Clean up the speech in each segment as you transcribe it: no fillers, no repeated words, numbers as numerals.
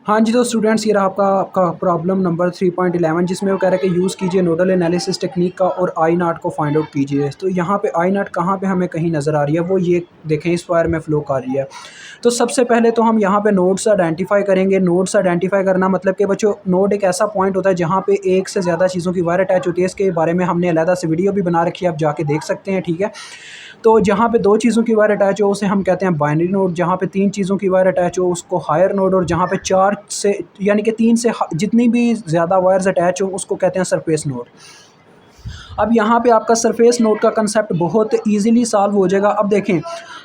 हाँ जी, तो स्टूडेंट्स ये रहा आपका आपका प्रॉब्लम नंबर 3.11 जिसमें वो कह रहा है कि यूज़ कीजिए नोडल एनालिसिस टेक्निक का और आई नॉट को फाइंड आउट कीजिए। तो यहाँ पे आई नॉट कहाँ पे हमें कहीं नज़र आ रही है, वो ये देखें इस वायर में फ़्लो कर रही है। तो सबसे पहले तो हम यहाँ पे नोड्स आइडेंटिफाई करेंगे। नोड्स आइडेंटिफाई करना मतलब कि बच्चों नोड एक ऐसा पॉइंट होता है जहाँ पे एक से ज़्यादा चीज़ों की वायर अटैच होती है। इसके बारे में हमने अलहदा से वीडियो भी बना रखी है, आप जाके देख सकते हैं, ठीक है। तो जहाँ पे 2 चीज़ों की वायर अटैच हो उसे हम कहते हैं बाइनरी नोड, जहाँ पे 3 चीज़ों की वायर अटैच हो उसको हायर नोड, और जहाँ पे 4 से यानी कि 3 से जितनी भी ज़्यादा वायर्स अटैच हो उसको कहते हैं सरफेस नोड। अब यहाँ पे आपका सरफेस नोड का कंसेप्ट बहुत ईज़िली सॉल्व हो जाएगा। अब देखें,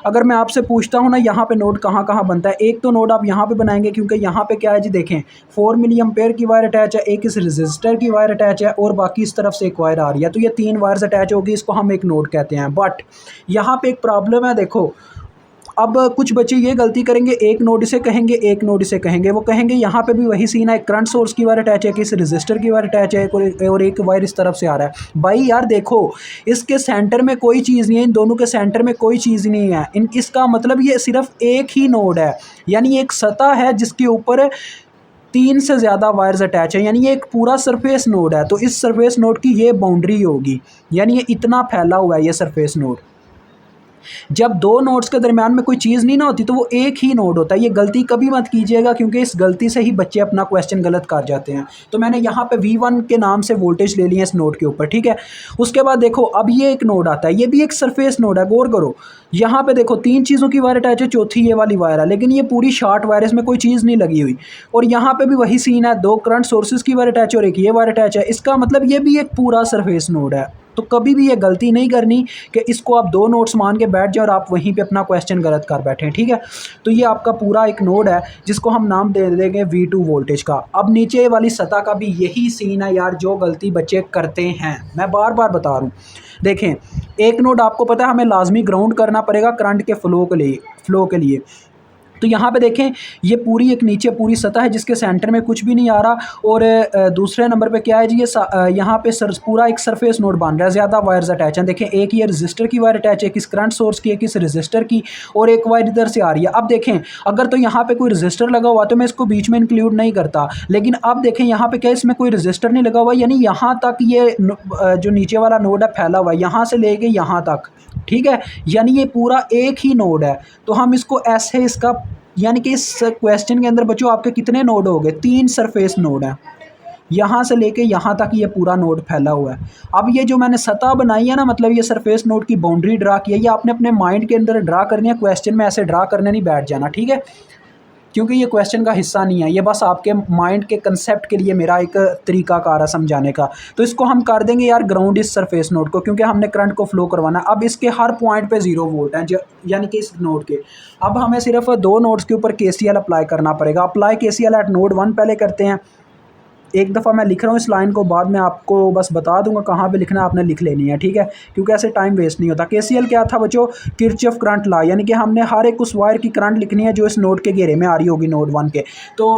अगर मैं आपसे पूछता हूँ ना यहाँ पे नोड कहाँ-कहाँ बनता है, एक तो नोड आप यहाँ पे बनाएँगे क्योंकि यहाँ पे क्या है जी देखें 4 मिली एम्पेयर की वायर अटैच है, एक इस रेज़िस्टर की वायर अटैच है और बाकी इस तरफ से एक वायर आ रही है। तो ये 3 वायर्स अटैच होगी, इसको हम एक नोड कहते हैं। बट यहाँ पे एक प्रॉब्लम है, देखो अब कुछ बच्चे ये गलती करेंगे, एक नोड इसे कहेंगे, एक नोड इसे कहेंगे। वो कहेंगे यहाँ पे भी वही सीन है, एक करंट सोर्स की वायर अटैच है, किस रजिस्टर की वायर अटैच है और एक वायर इस तरफ से आ रहा है। भाई यार देखो, इसके सेंटर में कोई चीज़ नहीं है, इन दोनों के सेंटर में कोई चीज़ नहीं है। इसका मतलब ये सिर्फ एक ही नोड है, यानी एक सतह है जिसके ऊपर 3 से ज़्यादा वायर्स अटैच है, यानी ये एक पूरा सरफेस नोड है। तो इस सरफेस नोड की ये बाउंड्री होगी, यानी ये इतना फैला हुआ है ये सरफेस नोड। जब 2 नोड्स के दरमियान में कोई चीज़ नहीं ना होती तो वो एक ही नोड होता है। ये गलती कभी मत कीजिएगा क्योंकि इस गलती से ही बच्चे अपना क्वेश्चन गलत कर जाते हैं। तो मैंने यहाँ पे V1 के नाम से वोल्टेज ले लिया इस नोड के ऊपर, ठीक है। उसके बाद देखो अब ये एक नोड आता है, ये भी एक सरफेस नोड है, गौर करो। यहाँ पे देखो 3 चीज़ों की वायर अटैच है, चौथी ये वाली वायर है, लेकिन ये पूरी शॉर्ट वायर है, इसमें कोई चीज़ नहीं लगी हुई। और यहाँ पे भी वही सीन है, 2 करंट सोर्सेज की वायर अटैच है और एक ये वायर अटैच है। इसका मतलब ये भी एक पूरा सरफेस नोड है। तो कभी भी ये गलती नहीं करनी कि इसको आप 2 नोड्स मान के बैठ जाए और आप वहीं पे अपना क्वेश्चन गलत कर बैठे हैं, ठीक है। तो ये आपका पूरा एक नोड है जिसको हम नाम दे देंगे V2 वोल्टेज का। अब नीचे वाली सतह का भी यही सीन है यार, जो गलती बच्चे करते हैं, मैं बार बार बता रहा हूँ। देखें, एक नोड आपको पता है हमें लाजमी ग्राउंड करना पड़ेगा करंट के फ्लो के लिए। तो यहाँ पे देखें, ये पूरी एक नीचे पूरी सतह है जिसके सेंटर में कुछ भी नहीं आ रहा। और दूसरे नंबर पे क्या है जी, ये यहाँ पे पूरा एक सरफेस नोड बन रहा है, ज़्यादा वायर्स अटैच हैं। देखें, एक ये रजिस्टर की वायर अटैच है, एक इस करंट सोर्स की, एक इस रजिस्टर की, और एक वायर इधर से आ रही है। अब देखें, अगर तो यहाँ पे कोई रजिस्टर लगा हुआ तो मैं इसको बीच में इंक्लूड नहीं करता, लेकिन अब देखें यहाँ पे क्या, इसमें कोई रजिस्टर नहीं लगा हुआ, यानी यहाँ तक ये जो नीचे वाला नोड है फैला हुआ है, यहाँ से लेके यहाँ तक, ठीक है। यानी ये पूरा एक ही नोड है। तो हम इसको ऐसे इसका यानी कि इस क्वेश्चन के अंदर बच्चों आपके कितने नोड हो गए, 3 सरफेस नोड हैं, यहाँ से लेके यहाँ तक ये पूरा नोड फैला हुआ है। अब ये जो मैंने सतह बनाई है ना, मतलब ये सरफेस नोड की बाउंड्री ड्रा की है, ये आपने अपने माइंड के अंदर ड्रा करनी है, क्वेश्चन में ऐसे ड्रा करने नहीं बैठ जाना, ठीक है। क्योंकि ये क्वेश्चन का हिस्सा नहीं है, ये बस आपके माइंड के कंसेप्ट के लिए मेरा एक तरीकाकार है समझाने का। तो इसको हम कर देंगे यार ग्राउंड इस सरफेस नोड को, क्योंकि हमने करंट को फ्लो करवाना है। अब इसके हर पॉइंट पे 0 वोल्ट है, यानी कि इस नोड के। अब हमें सिर्फ 2 नोड्स के ऊपर KCL अप्लाई करना पड़ेगा। अप्लाई KCL एट नोड 1 पहले करते हैं। एक दफ़ा मैं लिख रहा हूँ इस लाइन को, बाद में आपको बस बता दूंगा कहाँ पे लिखना है, आपने लिख लेनी है, ठीक है, क्योंकि ऐसे टाइम वेस्ट नहीं होता। KCL क्या था बच्चों, किरचॉफ करंट लॉ, यानी कि हमने हर एक उस वायर की करंट लिखनी है जो इस नोड के घेरे में आ रही होगी, नोड 1 के। तो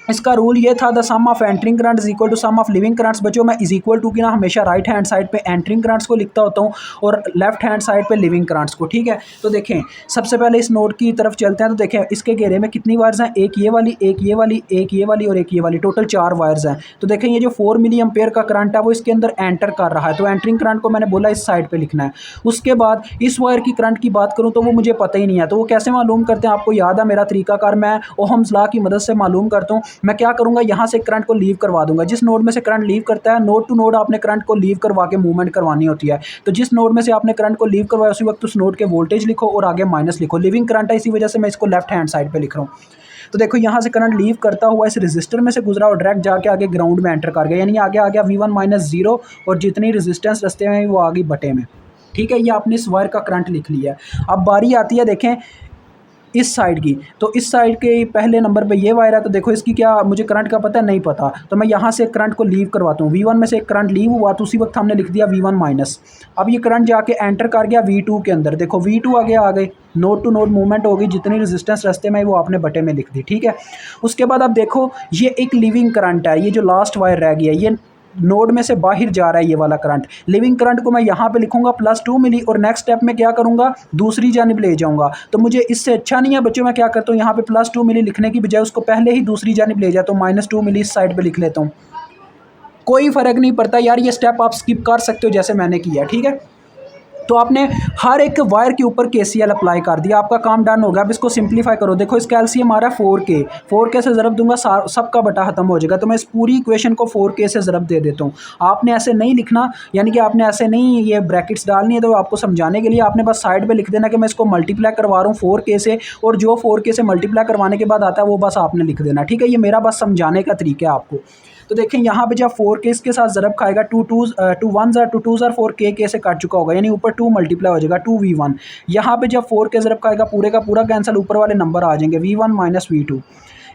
इसका रूल ये था, the sum of entering current is equal to sum of leaving currents. बच्चों मैं इज इक्वल टू की ना हमेशा राइट हैंड साइड पे एंटरिंग करंट्स को लिखता होता हूँ और लेफ्ट हैंड साइड पे लिविंग करंट्स को, ठीक है। तो देखें, सबसे पहले इस नोड की तरफ चलते हैं। तो देखें इसके घेरे में कितनी वायर्स हैं, एक ये वाली, एक ये वाली, एक ये वाली और एक ये वाली, टोटल 4 वायर्स हैं। तो देखें ये जो 4 मिली एम्पेयर का करंट है वो इसके अंदर एंटर कर रहा है, तो एंटरिंग करंट को मैंने बोला इस साइड पर लिखना है। उसके बाद इस वायर की करंट की बात करूँ तो वो मुझे पता ही नहीं है, तो वो कैसे मालूम करते हैं, आपको याद है मेरा तरीकाकार, मैं ओहम्स लॉ की मदद से मालूम करता हूँ। मैं क्या करूँगा, यहाँ से करंट को लीव करवा दूंगा। जिस नोड में से करंट लीव करता है, नोड टू नोड आपने करंट को लीव करवा के मूवमेंट करवानी होती है। तो जिस नोड में से आपने करंट को लीव करवाया उसी वक्त उस नोड के वोल्टेज लिखो और आगे माइनस लिखो। लिविंग करंट है, इसी वजह से मैं इसको लेफ्ट हैंड साइड पे लिख रहा हूँ। तो देखो यहाँ से करंट लीव करता हुआ इस रजिस्टर में से गुजरा और डायरेक्ट जाके आगे ग्राउंड में एंटर कर गया, यानी आगे आ गया V1 - 0 और जितनी रेजिस्टेंस रस्ते में वो आ गई बटे में, ठीक है। ये आपने इस वायर का करंट लिख लिया है। अब बारी आती है देखें इस साइड की, तो इस साइड के पहले नंबर पे ये वायर है। तो देखो इसकी क्या, मुझे करंट का पता है, नहीं पता, तो मैं यहाँ से करंट को लीव करवाता हूँ। V1 में से एक करंट लीव हुआ तो उसी वक्त हमने लिख दिया V1 - अब ये करंट जाके एंटर कर गया V2 के अंदर। देखो V2 आगे आ गए, नोड टू नोड मूवमेंट होगी, जितनी रेजिस्टेंस रास्ते में वो आपने बटे में लिख दी, ठीक है। उसके बाद अब देखो ये एक लिविंग करंट है, ये जो लास्ट वायर रह गया, ये नोड में से बाहर जा रहा है ये वाला करंट। लिविंग करंट को मैं यहाँ पे लिखूंगा +2 मिली और नेक्स्ट स्टेप में क्या करूँगा, दूसरी जानिब ले जाऊँगा। तो मुझे इससे अच्छा नहीं है बच्चों, मैं क्या करता हूँ यहाँ पे +2 मिली लिखने की बजाय उसको पहले ही दूसरी जानिब ले जाता हूँ, -2 मिली इस साइड पर लिख लेता हूँ। कोई फ़र्क नहीं पड़ता यार, ये स्टेप आप स्किप कर सकते हो जैसे मैंने किया, ठीक है। तो आपने हर एक वायर के ऊपर KCL अप्लाई कर दिया, आपका काम डन हो गया। अब इसको सिंप्लीफाई करो, देखो इसका एलसीएम आ रहा है 4K से ज़रब दूंगा सबका बटा ख़त्म हो जाएगा। तो मैं इस पूरी इक्वेशन को 4K से ज़रब दे देता हूँ। आपने ऐसे नहीं लिखना, यानी कि आपने ऐसे नहीं ये ब्रैकेट्स डालनी है। तो आपको समझाने के लिए आपने बस साइड पर लिख देना कि मैं इसको मल्टीप्लाई करवा रहा हूँ 4K से, और जो 4K से मल्टीप्लाई करवाने के बाद आता है वो बस आपने लिख देना, ठीक है। ये मेरा बस समझाने का तरीका है आपको। तो देखें यहाँ पे जब 4K के साथ ज़रब खाएगा, 2 1s और 2 2s और 4K से काट चुका होगा, यानी ऊपर 2 मल्टीप्लाई हो जाएगा 2V1। यहाँ पे जब 4K ज़रब खाएगा पूरे का पूरा कैंसिल, ऊपर वाले नंबर आ जाएंगे V1 - V2।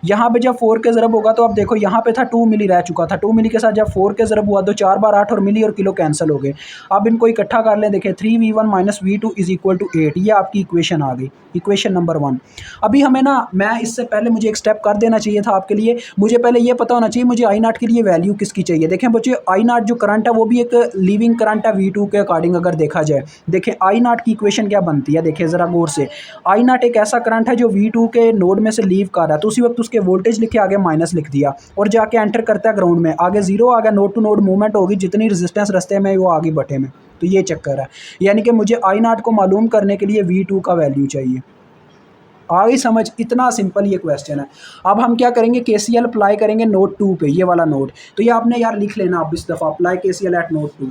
यहाँ पे जब 4K ज़रब होगा तो अब देखो यहाँ पे था 2 मिली रह चुका था, 2 मिली के साथ जब 4K ज़रब हुआ तो 4 बार 8 और मिली और किलो कैंसिल हो गए। अब इनको इकट्ठा कर लें, देखें 3V1 - V2 = 8। ये आपकी इक्वेशन आ गई, इक्वेशन नंबर 1। अभी हमें ना, मैं इससे पहले मुझे एक स्टेप कर देना चाहिए था आपके लिए। मुझे पहले ये पता होना चाहिए मुझे I0 के लिए वैल्यू किसकी चाहिए। देखें बच्चे, I0 जो करंट है वो भी एक लीविंग करंट है V2 के अकॉर्डिंग अगर देखा जाए। देखें I0 की इक्वेशन क्या बनती है, देखिए ज़रा गौर से। I0 एक ऐसा करंट है जो V2 के नोड में से लीव कर रहा है, तो उसी वक्त उसके वोल्टेज लिखे, आगे माइनस लिख दिया और जाके एंटर करता है ग्राउंड में, आगे 0 आ गया, नोड टू नोड मूवमेंट होगी, जितनी रेजिस्टेंस रास्ते में वो आगे बटे में। तो ये चक्कर है, यानी कि मुझे I0 को मालूम करने के लिए V2 का वैल्यू चाहिए। आ गई समझ? इतना सिंपल ये क्वेश्चन है। अब हम क्या करेंगे, KCL अप्लाई करेंगे नोड 2 पे, ये वाला नोड। तो ये आपने यार लिख लेना अब इस दफ़ा, अप्लाई KCL एट नोड 2।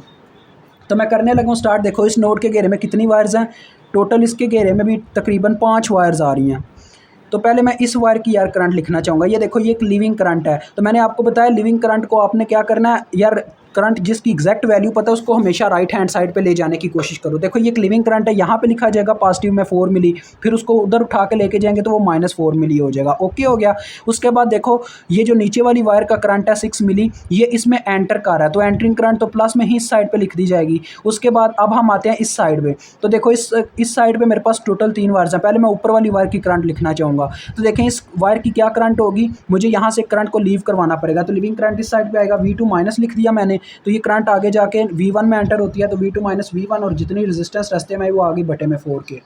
तो मैं करने लगा हूँ स्टार्ट। देखो इस नोड के घेरे में कितनी वायर्स हैं, टोटल इसके घेरे में भी तकरीबन 5 वायर्स आ रही हैं। तो पहले मैं इस वायर की यार करंट लिखना चाहूँगा। ये देखो ये एक लिविंग करंट है। तो मैंने आपको बताया लिविंग करंट को आपने क्या करना है यार, करंट जिसकी एग्जैक्ट वैल्यू पता है उसको हमेशा राइट हैंड साइड पे ले जाने की कोशिश करो। देखो ये एक लिविंग करंट है, यहाँ पे लिखा जाएगा पॉजिटिव में 4 मिली, फिर उसको उधर उठा के लेके जाएंगे तो वो -4 मिली हो जाएगा। ओके हो गया। उसके बाद देखो ये जो नीचे वाली वायर का करंट है 6 मिली, ये इसमें एंटर कर रहा है, तो एंटरिंग करंट तो प्लस में ही इस साइड पर लिख दी जाएगी। उसके बाद अब हम आते हैं इस साइड पर। तो देखो इस साइड पर मेरे पास टोटल 3 वायर्स हैं। पहले मैं ऊपर वाली वायर की करंट लिखना चाहूँगा। तो देखें इस वायर की क्या करंट होगी, मुझे यहाँ से करंट को लीव करवाना पड़ेगा। तो लिविंग करंट इस साइड पे आएगा, V2 माइनस लिख दिया मैंने, तो ये करंट आगे जाके V1 में एंटर होती है, तो V2 - V1 और जितनी रेजिस्टेंस रास्ते में वो आगे बटे में 4K।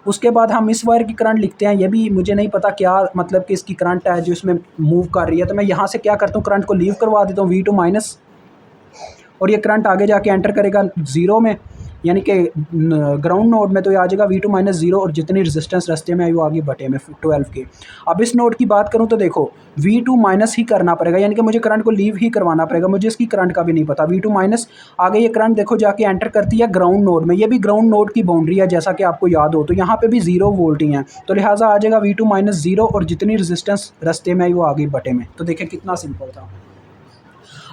उसके बाद हम इस वायर की करंट लिखते हैं। ये भी मुझे नहीं पता क्या मतलब कि इसकी करंट है जो इसमें मूव कर रही है, तो मैं यहाँ से क्या करता हूँ, करंट को लीव करवा देता हूँ V2 माइनस, और ये करंट आगे जाके एंटर करेगा 0 में, यानी कि ग्राउंड नोड में, तो ये आ जाएगा V2 - 0 और जितनी रेजिस्टेंस रास्ते में आई वो आगे बटे में 12K। अब इस नोड की बात करूं तो देखो V2 माइनस ही करना पड़ेगा, यानी कि मुझे करंट को लीव ही करवाना पड़ेगा। मुझे इसकी करंट का भी नहीं पता। V2 माइनस आगे ये करंट देखो जाके एंटर करती है ग्राउंड नोड में। ये भी ग्राउंड नोड की बाउंड्री है जैसा कि आपको याद हो, तो यहाँ पर भी 0 वोल्ट ही है, तो लिहाजा आ जाएगा V2 - 0 और जितनी रेजिस्टेंस रास्ते में आई वो आगे बटे में। तो देखें कितना सिंपल था।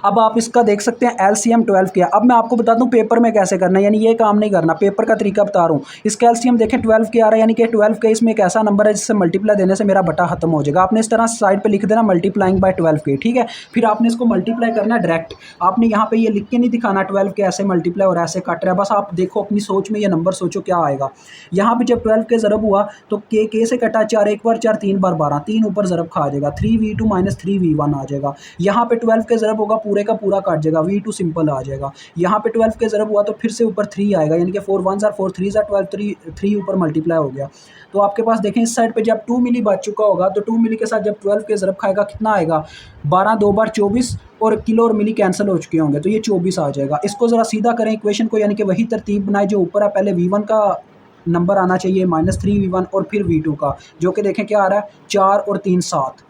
अब आप इसका देख सकते हैं LCM 12 के। अब मैं आपको बता दूं पेपर में कैसे करना है, यानी ये काम नहीं करना, पेपर का तरीका बता रहा हूँ। इसका LCM देखें 12 के आ रहा है, यानी कि 12 के इसमें एक ऐसा नंबर है जिससे मल्टीप्लाई देने से मेरा बटा खत्म हो जाएगा। आपने इस तरह साइड पे लिख देना मल्टीप्लाइंग बाय 12 के, ठीक है। फिर आपने इसको मल्टीप्लाई करना है डायरेक्ट। आपने यहाँ पे ये लिख के नहीं दिखाना 12 के ऐसे मल्टीप्लाई और ऐसे कट रहा है, बस आप देखो अपनी सोच में ये नंबर सोचो क्या आएगा। यहाँ पे जब 12 के ज़रब हुआ तो के से कटा 4 एक बार 4 3 बार 12, 3 ऊपर ज़रब खा जाएगा, 3V2 - 3V1 आ जाएगा। यहाँ पे 12 के ज़रब होगा पूरे का पूरा काट जाएगा, V2 सिंपल आ जाएगा। यहाँ पे 12 के ज़रब हुआ तो फिर से ऊपर 3 आएगा, यानी कि 4 1s और 4 3s 12, 3 ऊपर मल्टीप्लाई हो गया। तो आपके पास देखें इस साइड पे जब 2 मिली बच चुका होगा तो 2 मिली के साथ जब 12 के ज़रब खाएगा कितना आएगा, 12 2 बार 24 और किलो और मिली कैंसिल हो चुके होंगे, तो ये 24 आ जाएगा। इसको ज़रा सीधा करें इक्वेशन को, यानी कि वही तरतीब बनाए जो ऊपर है। पहले V1 का नंबर आना चाहिए -3V1 और फिर V2 का, जो कि देखें क्या आ रहा है 4 और 3 7।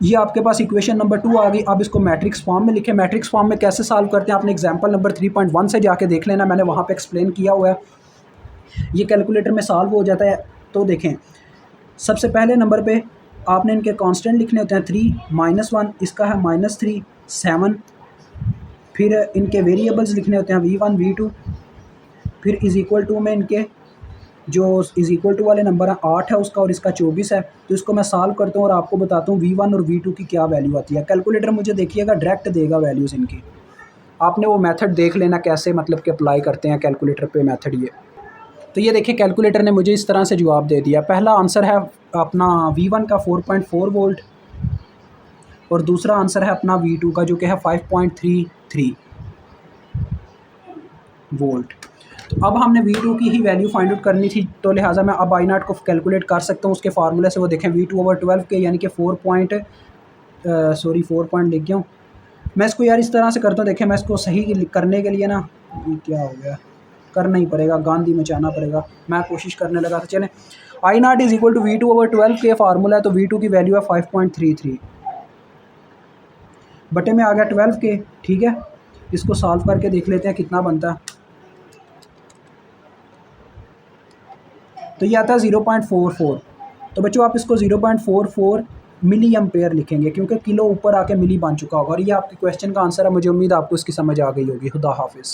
ये आपके पास इक्वेशन नंबर 2 आ गई। अब इसको मैट्रिक्स फॉर्म में लिखें। मैट्रिक्स फॉर्म में कैसे सॉल्व करते हैं आपने एग्जांपल नंबर 3.1 से जाके देख लेना, मैंने वहाँ पे एक्सप्लेन किया हुआ है। ये कैलकुलेटर में सॉल्व हो जाता है। तो देखें सबसे पहले नंबर पे आपने इनके कांस्टेंट लिखने होते हैं 3 -1, इसका है -3 7, फिर इनके वेरिएबल्स लिखने होते हैं V1 V2, फिर इज़ इक्वल टू में इनके जो इज़ इक्वल टू वाले नंबर है 8 है उसका और इसका 24 है। तो इसको मैं सॉल्व करता हूँ और आपको बताता हूँ V1 और V2 की क्या वैल्यू आती है। कैलकुलेटर मुझे देखिएगा डायरेक्ट देगा वैल्यूज़ इनकी, आपने वो मेथड देख लेना कैसे मतलब कि अप्लाई करते हैं कैलकुलेटर पे मेथड ये। तो ये देखिए कैलकुलेटर ने मुझे इस तरह से जवाब दे दिया। पहला आंसर है अपना V1 का 4.4 वोल्ट, और दूसरा आंसर है अपना V2 का जो कि है 5.33 वोल्ट। तो अब हमने V2 की ही वैल्यू फाइंड आउट करनी थी, तो लिहाजा मैं अब I0 को कैलकुलेट कर सकता हूँ उसके फार्मूले से। वो देखें V2/12 के यानी कि 4 पॉइंट लिख गया हूँ मैं इसको यार। इस तरह से करता हूँ, देखें मैं इसको सही करने के लिए ना, क्या हो गया, करना ही पड़ेगा, गांधी मचाना पड़ेगा। मैं कोशिश करने लगा था। चलें, I0 is equal to V2/12 के फार्मूला है, तो V2 की वैल्यू है 5.33 बटे में आ गया 12 के। ठीक है, इसको सॉल्व करके देख लेते हैं कितना बनता है। तो ये आता है 0.44। तो बच्चों आप इसको 0.44 मिली एम्पेयर लिखेंगे क्योंकि किलो ऊपर आके मिली बन चुका होगा। और ये आपके क्वेश्चन का आंसर है। मुझे उम्मीद है आपको इसकी समझ आ गई होगी। खुदा हाफिज़।